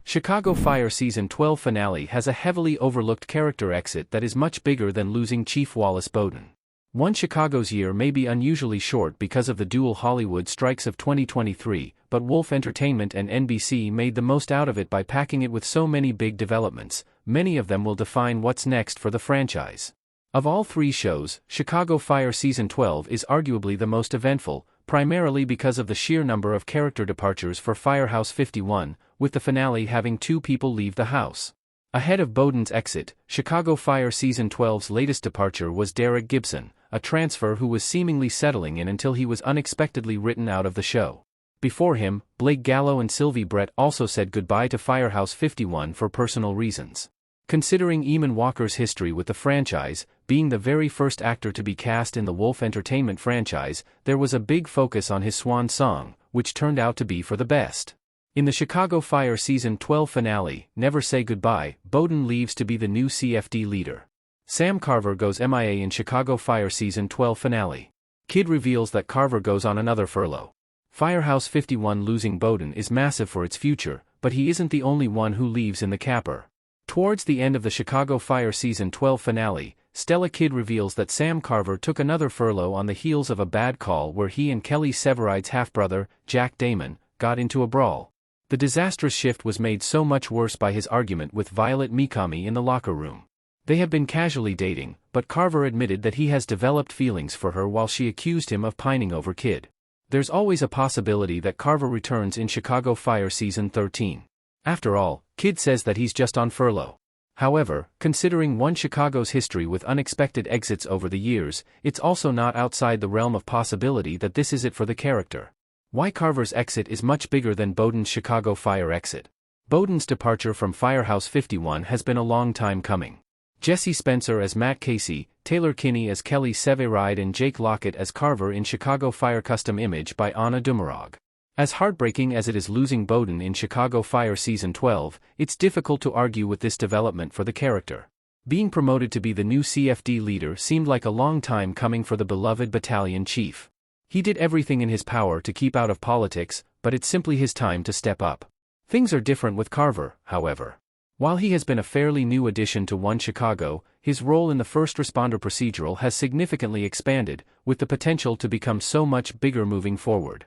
Chicago Fire Season 12 finale has a heavily overlooked character exit that is much bigger than losing Chief Wallace Boden. One Chicago's year may be unusually short because of the dual Hollywood strikes of 2023, but Wolf Entertainment and NBC made the most out of it by packing it with so many big developments. Many of them will define what's next for the franchise. Of all three shows, Chicago Fire Season 12 is arguably the most eventful, primarily because of the sheer number of character departures for Firehouse 51, with the finale having 2 people leave the house. Ahead of Boden's exit, Chicago Fire Season 12's latest departure was Derek Gibson, a transfer who was seemingly settling in until he was unexpectedly written out of the show. Before him, Blake Gallo and Sylvie Brett also said goodbye to Firehouse 51 for personal reasons. Considering Eamon Walker's history with the franchise, being the very first actor to be cast in the Wolf Entertainment franchise, there was a big focus on his swan song, which turned out to be for the best. In the Chicago Fire Season 12 finale, Never Say Goodbye, Boden leaves to be the new CFD leader. Sam Carver goes MIA in Chicago Fire Season 12 finale. Kid reveals that Carver goes on another furlough. Firehouse 51 losing Boden is massive for its future, but he isn't the only one who leaves in the capper. Towards the end of the Chicago Fire Season 12 finale, Stella Kidd reveals that Sam Carver took another furlough on the heels of a bad call where he and Kelly Severide's half-brother, Jack Damon, got into a brawl. The disastrous shift was made so much worse by his argument with Violet Mikami in the locker room. They have been casually dating, but Carver admitted that he has developed feelings for her while she accused him of pining over Kidd. There's always a possibility that Carver returns in Chicago Fire Season 13. After all, Kidd says that he's just on furlough. However, considering one Chicago's history with unexpected exits over the years, it's also not outside the realm of possibility that this is it for the character. Why Carver's exit is much bigger than Boden's Chicago Fire exit. Boden's departure from Firehouse 51 has been a long time coming. Jesse Spencer as Matt Casey, Taylor Kinney as Kelly Severide and Jake Lockett as Carver in Chicago Fire custom image by Anna Dumarog. As heartbreaking as it is losing Boden in Chicago Fire Season 12, it's difficult to argue with this development for the character. Being promoted to be the new CFD leader seemed like a long time coming for the beloved battalion chief. He did everything in his power to keep out of politics, but it's simply his time to step up. Things are different with Carver, however. While he has been a fairly new addition to One Chicago, his role in the first responder procedural has significantly expanded, with the potential to become so much bigger moving forward.